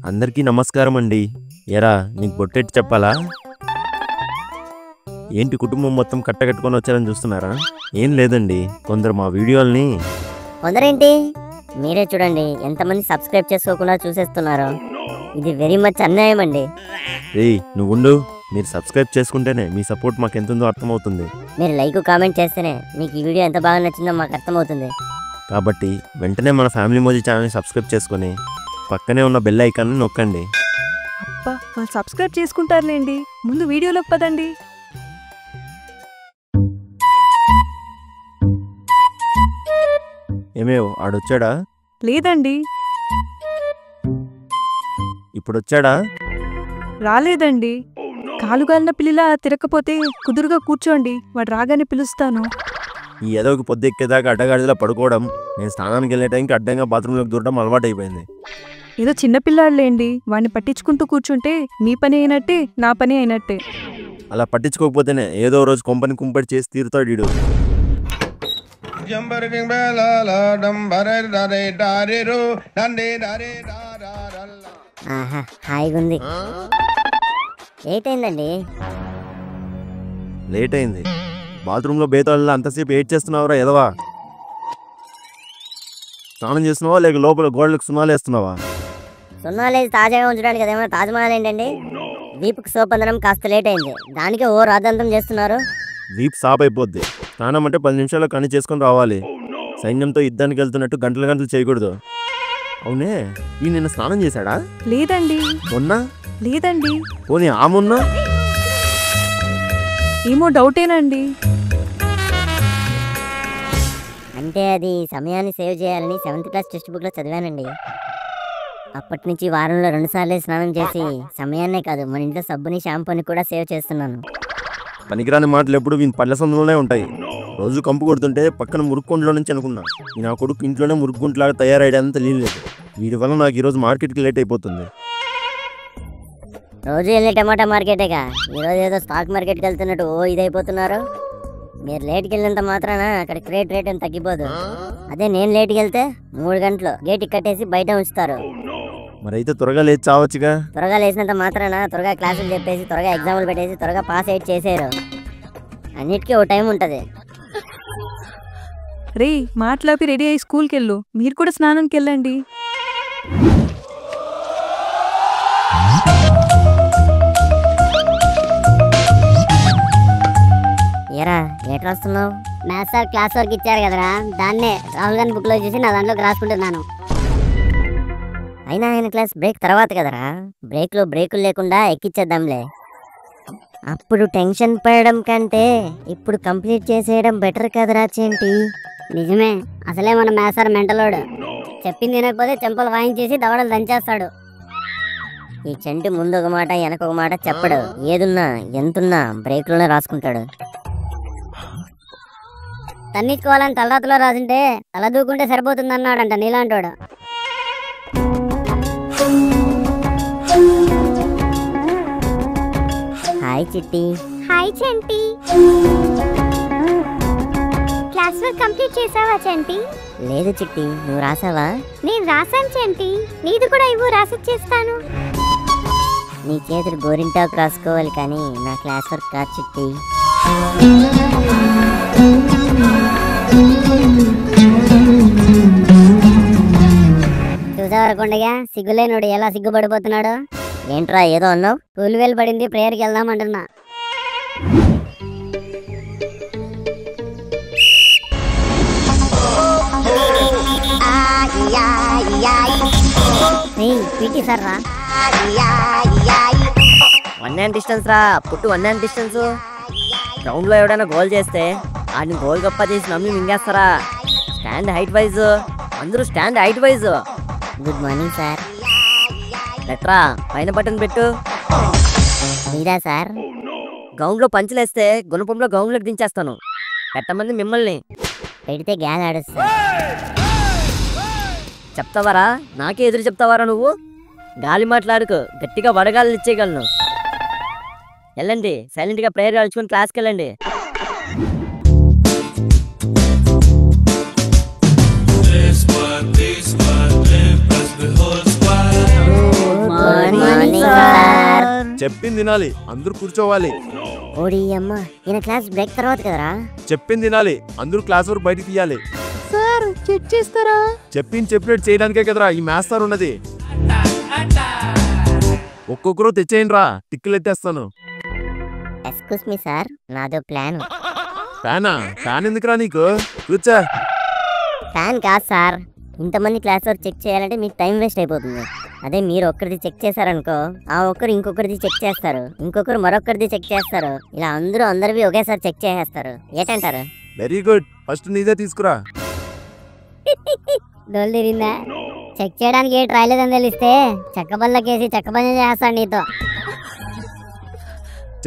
అందరికీ నమస్కారం అండి. ఎరా నీకు బొట్టెట్టి చెప్పాలా? ఏంటి కుటుంబం మొత్తం కట్టకట్టుకొని వచ్చారని చూస్తున్నారా? ఏం లేదండి, కొందరు మా వీడియోల్ని కొందరేంటి మీరే చూడండి ఎంతమంది సబ్స్క్రైబ్ చేసుకోకుండా చూసేస్తున్నారు. ఇది వెరీ మచ్ అన్యాయం అండి. ఏయ్ నువ్వుండు, మీరు సబ్స్క్రైబ్ చేసుకుంటేనే మీ సపోర్ట్ మాకు ఎంతుందో అర్థమవుతుంది. మీరు లైక్ కామెంట్ చేస్తేనే మీకు ఈ వీడియో ఎంత బాగా నచ్చిందో మాకు అర్థమవుతుంది. కాబట్టి వెంటనే మన ఫ్యామిలీ మోజీ ఛానల్ని సబ్స్క్రైబ్ చేసుకొని పక్కనే ఉన్న బెల్ ఐకాన్ని నొక్కండి. అబ్బా వాళ్ళు సబ్స్క్రైబ్ చేసుకుంటారులేండి, ముందు వీడియోలోకి పదండి. ఏమేవ్ ఆడొచ్చాడా? లేదండి, ఇప్పుడు వచ్చాడా? రాలేదండి. కాలుగాలిన పిల్లిలా తిరగకపోతే కుదురుగా కూర్చోండి, వాడు రాగానే పిలుస్తాను. ఈ ఎదోకి పొద్దెక్కేదాకా అడ్డగాడిలా పడుకోవడం, నేను స్నానానికి వెళ్ళే టైంకి అడ్డంగా బాత్రూంలోకి దూరడం అలవాటు అయిపోయింది. ఏదో చిన్నపిల్లాడులేండి, వాడిని పట్టించుకుంటూ కూర్చుంటే మీ పని అయినట్టే నా పని అయినట్టే. అలా పట్టించుకోకపోతేనే ఏదో రోజు కొంపని కుంపటి చేసి తీరుతాడు వీడు. ఆహా హాయిగా ఉంది. లేట్ అయిందండి. లేట్ అయింది. బాత్రూంలో బేతాళ అంతసేపు ఏడ్ చేస్తున్నావురా ఎదవా? స్నానం చేస్తున్నావా లేక లోపల గోడలకు సున్నాలు వేస్తున్నావా? సున్నాలేసి తాజాగా ఉంచడానికి అదేమన్నా తాజ్మహల్ ఏంటండి? వీపుకి సోప్ అందడం కాస్త లేట్ అయింది, దానికే ఓ రాద్ధాంతం చేస్తున్నారు. వీప్ సాప్ అయిపోద్ది. స్నానం అంటే 10 నిమిషాల్లో కని చేసుకొని రావాలి. సైన్యంతో యుద్ధానికి వెళ్తున్నట్టు గంటలు గంటలు చేయకూడదు. అవునే, ఈ నిన్న స్నానం చేశాడా? లేదండి. మొన్నా? లేదండి. పోనీ ఆ మొన్నా? ఏమో డౌటేనండి. అంటే అది సమయాన్ని సేవ్ చేయాలని 7th క్లాస్ టెక్స్ట్ బుక్లో చదివానండి. అప్పటి నుంచి వారంలో 2 సార్లే స్నానం చేసి సమయాన్నే కాదు మన ఇంట్లో సబ్బుని షాంపూని కూడా సేవ్ చేస్తున్నాను. పనికిరాని మాటలు ఎప్పుడు వీని పళ్ళ సందులోనే ఉంటాయి. రోజు కంపు కొడుతుంటే పక్కన మురుక్కుంట్లో నుంచి అనుకున్నా, నా కొడుకు ఇంట్లోనే మురుక్కుంట్లాగా తయారయ్యాడని తెలియలేదు. వీడి వల్ల నాకు ఈరోజు మార్కెట్కి లేట్ అయిపోతుంది. రోజు వెళ్ళే టమాటా మార్కెటేగా ఈరోజు ఏదో స్టాక్ మార్కెట్కి వెళ్తున్నట్టు ఓ ఇదైపోతున్నారు. మీరు లేట్కి వెళ్ళినంత మాత్రాన అక్కడ క్రేట్ రేట్ ఏం తగ్గిపోదు. అదే నేను లేట్కి వెళ్తే 3 గంటలు గేట్కి కట్టేసి బయట ఉంచుతారు. మరైతే త్వరగా లేచి చావచ్చుగా. త్వరగా లేచినంత మాత్రాన త్వరగా క్లాసులు చెప్పేసి త్వరగా ఎగ్జాములు పెట్టేసి త్వరగా పాస్ అయ్యి చేసేరు. అన్నిటికీ ఓ టైం ఉంటుంది. రే మాట్లాపి రెడీ అయ్యి స్కూల్కి వెళ్ళు, మీరు కూడా స్నానంకి వెళ్ళండి. ఏరా లేట్ రాస్తున్నావు? మ్యాథ్స్ సార్ క్లాస్ వర్క్ ఇచ్చారు కదరా, దాన్నే రాహుల్ గాంధీ బుక్లో చూసి నా దాంట్లోకి రాసుకుంటున్నాను. అయినా ఆయన క్లాస్ బ్రేక్ తర్వాత కదరా, బ్రేక్లో బ్రేకులు లేకుండా ఎక్కిచ్చేద్దాంలే. అప్పుడు టెన్షన్ పడడం కంటే ఇప్పుడు కంప్లీట్ చేసేయడం బెటర్ కదరా చేంటి. నిజమే, అసలే మన మ్యాథ్స్ సార్ మెంటలోడు. చెప్పింది వినకపోతే చెంపలు వాయించేసి దవడలు దంచేస్తాడు. ఈ చెంటి ముందు ఒక మాట వెనక ఒక మాట చెప్పడు. ఏదున్నా ఎంతున్నా బ్రేక్లోనే రాసుకుంటాడు. తన్నిచ్చుకోవాలని తలరాతలో రాసింటే తల దూకుంటే సరిపోతుంది అన్నాడంట నీలాంటోడు. హాయ్ చిట్టి. హాయ్ చంటి. క్లాస్ వర్క్ కంప్లీట్ చేసావా చంటి? లేదు చిట్టి, నువ్వు రాసావా? నేను రాసాను చంటి, నీది కూడా ఇవ్వు రాసిచ్చేస్తాను. నీ చేతులు గోరింటాకు రాసుకోవాలి కానీ నా క్లాస్ వర్క్ కాదు చిట్టి. చూసావరకుండగా సిగ్గులేనుడు ఎలా సిగ్గుపడిపోతున్నాడు. ఏంట్రా ఏదో అన్నావు? కూలివేలు పడింది, ప్రేయర్కి వెళ్దామంటున్నా. పీటీ సార్ రా. 1 డిస్టెన్స్ రా, పుట్టు 1 డిస్టెన్స్. గ్రౌండ్ లో ఎవడైనా గోల్ చేస్తే వాడిని గోల్ గొప్ప చేసి నమ్మి మింగేస్తారా? స్టాండ్ హైట్ వైజ్, అందరూ stand height wise. Good morning sir. లెట్రా పైన బటన్ పెట్టు. మీరా సార్? గ్రౌండ్ లో పంచులేస్తే గుణపంలో గ్రౌండ్ లోకి దించేస్తాను. పెట్టమంది మిమ్మల్ని. పెడితే గ్యాస్ ఆడేస్తా. చెప్తావారా? నాకే ఎదురు చెప్తావారా నువ్వు? గాలి మాట్లాడుకు, గట్టిగా వడగాలు ఇచ్చేయగలను. వెళ్ళండి, సైలెంట్గా ప్రేయర్ కలుచుకొని క్లాస్కి వెళ్ళండి. చెప్పింది తినాలి, అందరూ కూర్చోవాలి. ఓడి అమ్మ, ఈయన క్లాస్ బ్రేక్ తర్వాత కదరా. చెప్పింది తినాలి, అందరూ క్లాస్ వరకు బయటికి తీయాలి. సార్ చెక్ చేస్తారా? చెప్పినట్టు చేయడానికే కదరా ఈ మ్యాథ్స్ సార్ ఉన్నది. ఒక్కొక్కరు తెచ్చేయండి రా, టిక్కులు ఎత్తేస్తాను. ఎక్స్క్యూస్ మీ సార్, నాదో ప్లాన్. ఫ్యాన్ ఎందుకురా నీకు? కూర్చో. ప్లాన్ కాదు సార్, ఇంతమంది క్లాస్ వర్క్ చెక్ చేయాలంటే మీకు టైం వేస్ట్ అయిపోతుంది. అదే మీరు ఒక్కరిది చెక్ చేశారనుకో, ఆ ఒక్కరు ఇంకొకరిది చెక్ చేస్తారు, ఇంకొకరు మరొకరిది చెక్ చేస్తారు, ఇలా అందరూ అందరివి ఒకేసారి చెక్ చేసేస్తారు. ఏంటంటారు? వెరీ గుడ్, ఫస్ట్ నీదే తీసుకురా. డోల్ తిరిందా? చెక్ చేయడానికి ఏ ట్రై లేదని తెలిస్తే చెక్కబల్లకేసి చెక్కబల్ల చేస్తాను నీతో.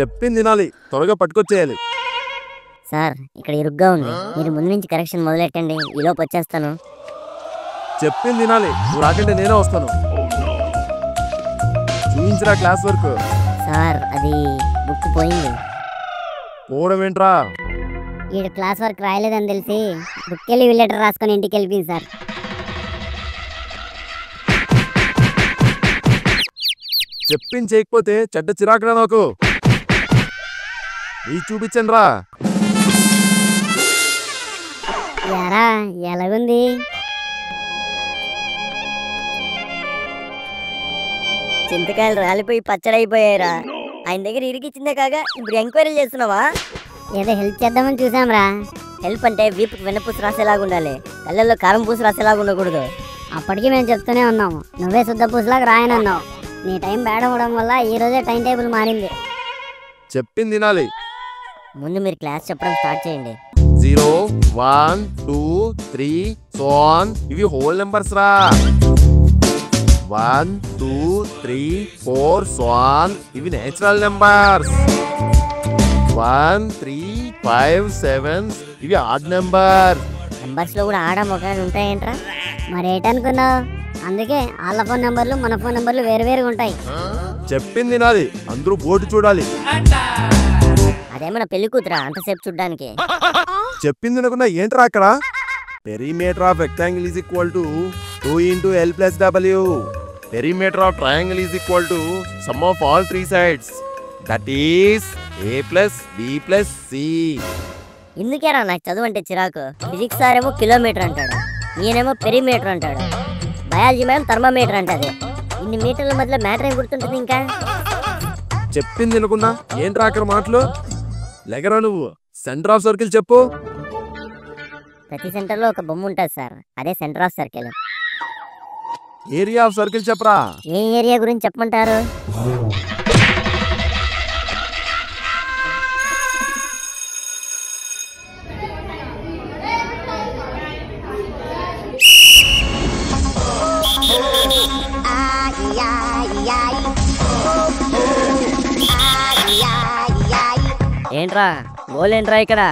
చెప్పింది తినాలి, త్వరగా పట్టుకొచ్చేయాలి. సార్ ఇక్కడ ఇరుగ్గా ఉంది, మీరు ముందు నుంచి కరెక్షన్ మొదలెట్టండి, ఈలోపు వచ్చేస్తాను. చెప్పింది తినాలి, నువ్వు రాకంటే నేనే వస్తాను. చూపించరా క్లాస్ వర్క్. సార్ అది బుక్ పోయింది. పోవడం ఏంట్రా? ఈడు క్లాస్ వర్క్ రాయలేదని తెలిసి బుక్ వెళ్ళి లెటర్ రాసుకొని ఇంటికి వెళ్ళిపోయింది సార్. చెప్పింది చేయకపోతే చెడ్డ చిరాకురా నాకు. నీ చూపించండి రా. యారా ఎలాగుంది? చింతకాయలు రాలిపోయి పచ్చడైపోయారా. ఆయన దగ్గర ఇరికిచ్చిందే కాగా ఇప్పుడు ఎంక్వైరీ చేస్తున్నావా? ఏదో హెల్ప్ చేద్దామని చూసాంరా. హెల్ప్ అంటే వీపుకి వెన్నపూసి రాసేలాగా ఉండాలి, కళ్ళల్లో కారం పూసి రాసేలాగా ఉండకూడదు. అప్పటికి మేము చెప్తూనే ఉన్నాము, నువ్వే శుద్ధ పూసలాగా రాయనన్నావు. నీ టైం బ్యాడ్ అవ్వడం వల్ల ఈ రోజే టైం టేబుల్ మారింది. చెప్పింది తినాలి. ముందు మీరు క్లాస్ చెప్పడం స్టార్ట్ చేయండి. 0 1 2 3 so on. ఇవి హోల్ నెంబర్స్ రా. 1 2 3 4 so on. ఇవి నేచురల్ నెంబర్స్. 1 3 5 7 ఇవి ఆడ్ నెంబర్. నెంబర్స్ లో కూడా ఆడ మొక్కలు ఉంటాయంట్రా. మరి ఏంటనుకున్నావు? అందుకే వాళ్ళ ఫోన్ నెంబర్లు మన ఫోన్ నెంబర్లు వేరు వేరుగా ఉంటాయి. చెప్పింది తినాలి, అందరూ బోర్డు చూడాలి. అదేమన్నా పెళ్లి కూతురా అంతసేపు చూడ్డానికి? చెప్పింది తినకుండా ఏంట్రా అక్కడ? Perimeter of rectangle is equal to 2 into L plus W. Perimeter of triangle is equal to sum of all three sides. That is A plus B plus C. ఇందుకేరా నాకు చదువు అంటే చిరాకు. ఫిజిక్స్ సార్ ఏమో కిలోమీటర్ అంటాడు, ఈయనేమో perimeter అంటాడు, biology madam thermometer అంటది. ఇన్ని మీటర్ల మధ్యలో మ్యాటర్ ఏం గుర్తుంటుంది ఇంకా? చెప్పింది తినకుండా ఏంట్రా అక్కడ మాటలు? లెగరా నువ్వు. సెంటర్ ఆఫ్ సర్కిల్ చెప్పు. ప్రతి సెంటర్ లో ఒక బొమ్మ ఉంటుంది సార్, అదే centre of circle. Area of circle చెప్పరా. ఏ ఏరియా గురించి చెప్పమంటారు? ఏంట్రా గోలేంట్రా ఇక్కడ?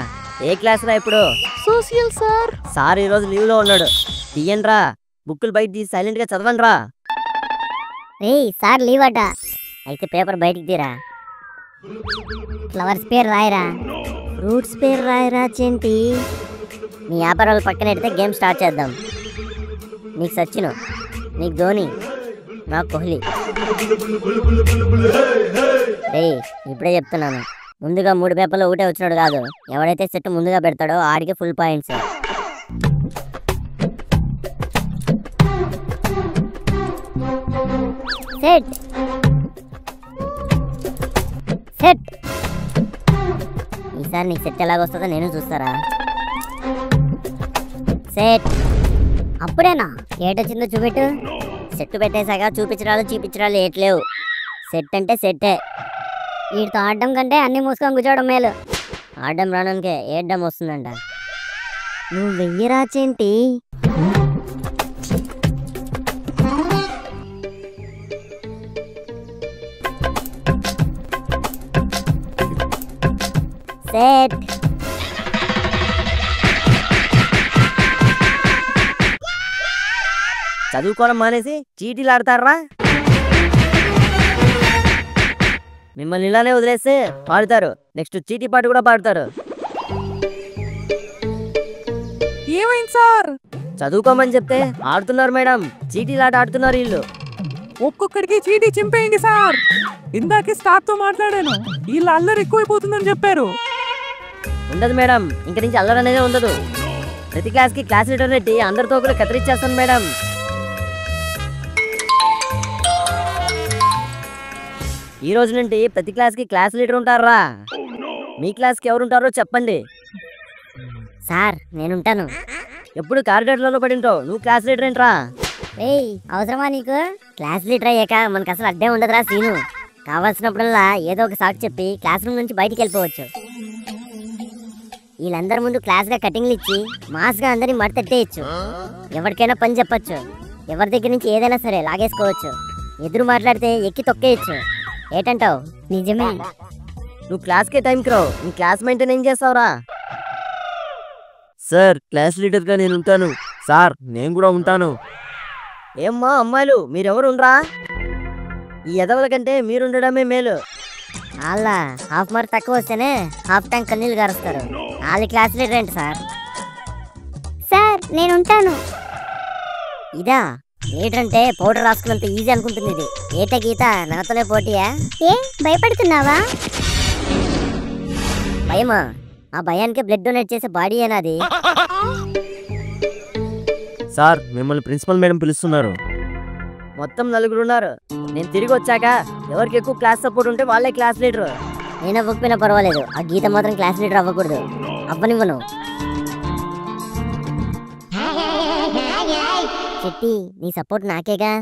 ఏ క్లాస్ రా ఇప్పుడు? Social sir. సార్ ఈరోజు లీవ్ లో ఉన్నాడు. తీయండ్రా, బుక్కులు బయట తీసి సైలెంట్ గా చదవండి రా. సార్ లీవ్ అట. అయితే పేపర్ బయటికి తీరా. ఫ్లవర్స్ పేరు రాయరా, ఫ్రూట్స్ పేరు రాయరా. చేంటి నీ వ్యాపారాలు పక్కన పెడితే గేమ్ స్టార్ట్ చేద్దాం. నీకు సచిన్, నీకు ధోని, నాకు కోహ్లీ. ఇప్పుడే చెప్తున్నాను, ముందుగా 3 పేపర్లు ఒకటే వచ్చినాడు కాదు. ఎవడైతే సెట్ ముందుగా పెడతాడో ఆడికి ఫుల్ పాయింట్స్. Set set. ఈసారి నీకు సెట్ ఎలాగొస్తుందో నేను చూస్తారా. సెట్. అప్పుడేనా? ఏటొచ్చిందో చూపెట్టు. సెట్ పెట్టేశాక చూపించడాలు చీపించడాలు ఏట్లేవు. సెట్ అంటే సెట్టే. వీటితో ఆడడం కంటే అన్ని మూసుకొని కూర్చోవడం మేలు. ఆడడం రావడానికే ఏడ్డం వస్తుందంట. నువ్వు వెయ్యరా చేంటి. సెట్. చదువుకోవడం మానేసి చీటీలు ఆడతారా? మిమ్మల్ని ఇలానే వదిలేస్తే పాడుతారు, నెక్స్ట్ చీటీ పాట కూడా పాడతారు. ఏమైంది సార్? చదువుకోమని చెప్తే ఆడుతున్నారు మేడం, చీటీలు ఆట ఆడుతున్నారు వీళ్ళు. ఒక్కొక్కడికి చీటీ చింపేయండి సార్. ఇందాకే స్టాఫ్ తో మాట్లాడాను, వీళ్ళ అల్లరి ఎక్కువైపోతుందని చెప్పారు. ఉండదు మేడం, ఇంక నుంచి అల్లరి అనేది ఉండదు. ప్రతి క్లాస్ కి క్లాస్ లీడర్ పెట్టి అందరితో కూడా కత్తిరించేస్తాను మేడం. ఈ రోజు నుండి ప్రతి క్లాస్ కి క్లాస్ లీడర్ ఉంటారా? మీ క్లాస్ కి ఎవరు ఉంటారో చెప్పండి. సార్ నేనుంటాను. ఎప్పుడు కారిడార్లలో పడి ఉంటావు, నువ్వు క్లాస్ లీడర్ ఏంట్రా? ఏయ్ అవసరమా నీకు? క్లాస్ లీడర్ అయ్యాక మనకు అసలు అడ్డే ఉండదురా సీను. కావాల్సినప్పుడల్లా ఏదో ఒక సాకు చెప్పి క్లాస్ రూమ్ నుంచి బయటికి వెళ్ళిపోవచ్చు. వీళ్ళందరి ముందు క్లాస్ గా కటింగ్లు ఇచ్చి మాస్ గా అందరినీ మడతెట్టేయచ్చు. ఎవరికైనా పని చెప్పచ్చు. ఎవరి దగ్గర నుంచి ఏదైనా సరే లాగేసుకోవచ్చు. ఎదురు మాట్లాడితే ఎక్కి తొక్కేయచ్చు. ఏటంటావు? నిజమే. నువ్వు క్లాస్కే టైంకి రావు, నీ క్లాస్ మెయింటైన్ ఏం చేస్తావురా? సార్ క్లాస్ లీడర్ గా నేను ఉంటాను. సార్ నేను కూడా ఉంటాను. ఏమ్మా అమ్మాయిలు మీరెవరు ఉండరా? ఈ ఎదవల కంటే మీరుండడమే మేలు. వాళ్ళ హాఫ్ మార్క్ తక్కువ వస్తేనే హాఫ్ ట్యాంక్ కన్నీళ్ళు గారుస్తారు. వాళ్ళ క్లాస్ లీడర్ ఏంటి సార్? సార్ నేనుంటాను. ఇదా లీడర్ అంటే పౌడర్ రాసుకున్నంత ఈజీ అనుకుంటుంది ఇది. ఏట గీత నాతోనే పోటీయా? ఏ భయపడుతున్నావా? భయమా? ఆ భయానికే బ్లడ్ డొనేట్ చేసే బాడీ ఏనాది. సార్ మిమ్మల్ని ప్రిన్సిపల్ మేడం పిలుస్తున్నారు. మొత్తం నలుగురు ఉన్నారు. నేను తిరిగి వచ్చాక ఎవరికి ఎక్కువ క్లాస్ సపోర్ట్ ఉంటే వాళ్ళే క్లాస్ లీడర్. నేను అవ్వకపోయినా పర్వాలేదు, ఆ గీత మాత్రం క్లాస్ లీడర్ అవ్వకూడదు. అవ్వనివ్వను. చిట్టి నీ సపోర్ట్ నాకేగా.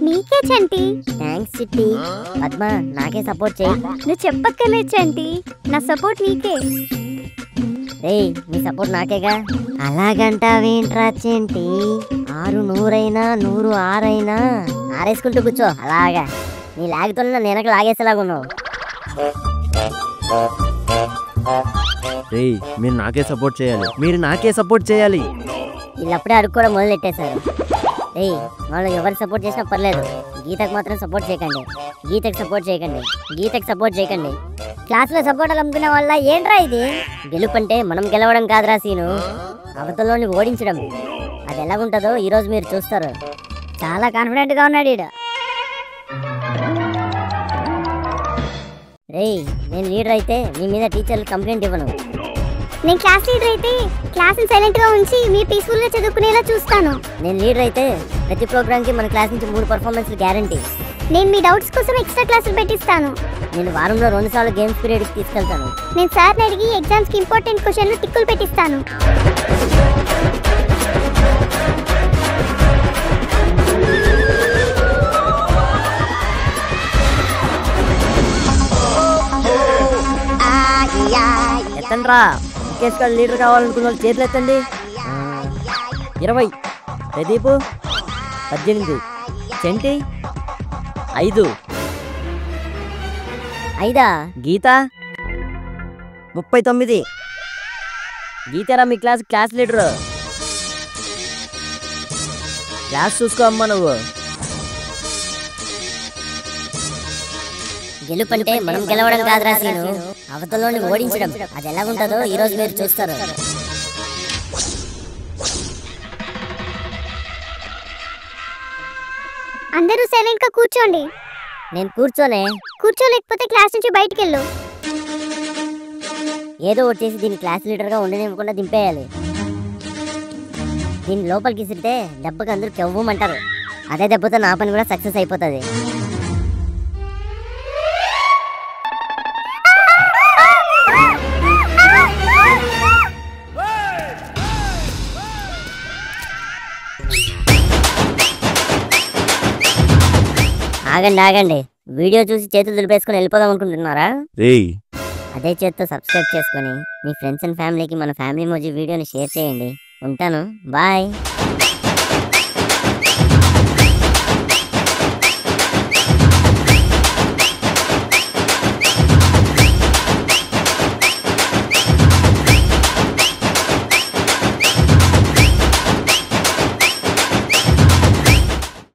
నీకే చంటి. థ్యాంక్స్ చిట్టి. పద్మ నాకే సపోర్ట్ చేయి. నువ్వు చెప్పక్కర్లేదు చంటి, నా సపోర్ట్ నీకే. రేయ్ నీ సపోర్ట్ నాకేగా. అలాగంటావేంట్రా చెంటి? 6 100 100 6 ఆరేసుకుంటూ కూర్చో అలాగా. నీ లాగుతో నన్ను వెనక లాగేసేలాగున్నావు. రేయ్ మీరు నాకే సపోర్ట్ చేయాలి, మీరు నాకే సపోర్ట్ చేయాలి. వీళ్ళప్పుడే అడుక్కోవడం మొదలెట్టేశారు. ఏయ్ వాళ్ళు ఎవరు సపోర్ట్ చేసినా పర్లేదు, గీతకు మాత్రం సపోర్ట్ చేయకండి. గీతకు సపోర్ట్ చేయకండి. గీతకు సపోర్ట్ చేయకండి. క్లాస్లో సపోర్ట్ అమ్ముకునే వాళ్ళ ఏంట్రా ఇది? గెలుపంటే మనం గెలవడం కాదురా సీను, అవతలని ఓడించడం. అది ఎలాగుంటుందో ఈరోజు మీరు చూస్తారు. చాలా కాన్ఫిడెంట్గా ఉన్నాడు ఈడ. రేయ్ నేను లీడర్ అయితే మీ మీద టీచర్లు కంప్లైంట్ ఇవ్వను. నేను క్లాస్ లీడర్ అయితే క్లాస్ని సైలెంట్ గా ఉంచి మీరు పీస్ఫుల్ గా చదువుకునేలా చూస్తాను. నేను లీడర్ అయితే ప్రతి ప్రోగ్రామ్ కి మన క్లాస్ నుంచి 3 పర్ఫార్మెన్స్లు గ్యారంటీ. నేను మీ డౌట్స్ కోసం ఎక్స్ట్రా క్లాసులు పెట్టిస్తాను. నేను వారంలో 2 సార్లు గేమ్స్ పీరియడ్ కి తీసుకెళ్తాను. నేను సార్ని అడిగి ఎగ్జామ్స్ కి ఇంపార్టెంట్ క్వశ్చన్లు టిక్కులు పెట్టిస్తాను. ఎత్తండ్రా, ముఖేష్ గారు లీడర్ కావాలనుకున్న వాళ్ళు చేతులు ఎత్తండి. 20. ప్రదీప్ 18. చెంటి 5. 5 గీత 39. గీతారా మీ క్లాస్ లీడర్. క్లాస్ చూసుకో అమ్మా నువ్వు. గెలుపంటే మనం గెలవడం కాదురా సీను, అవతలని ఓడించడం. అది ఎలాగుంటుందో ఈరోజు మీరు చూస్తారు. అందరూ సైలెంట్ గా కూర్చోండి. నేను కూర్చోలేకపోతే క్లాస్ నుంచి బయటికి వెళ్ళు. ఏదో ఒకటి చేసి దీన్ని క్లాస్ లీడర్గా ఉండనివ్వకుండా దింపేయాలి. దీన్ని లోపలికి ఇసిరితే దెబ్బకి అందరూ కెవ్వమంటారు. అదే దెబ్బతో నా పని కూడా సక్సెస్ అయిపోతుంది. ఆగండి, వీడియో చూసి చేతులు దులిపేసుకొని వెళ్ళిపోదాం అనుకుంటున్నారా? అదే చేతితో సబ్స్క్రైబ్ చేసుకొని మీ ఫ్రెండ్స్ అండ్ ఫ్యామిలీకి మన ఫ్యామిలీ మోజీ వీడియోని షేర్ చేయండి. ఉంటాను, బాయ్.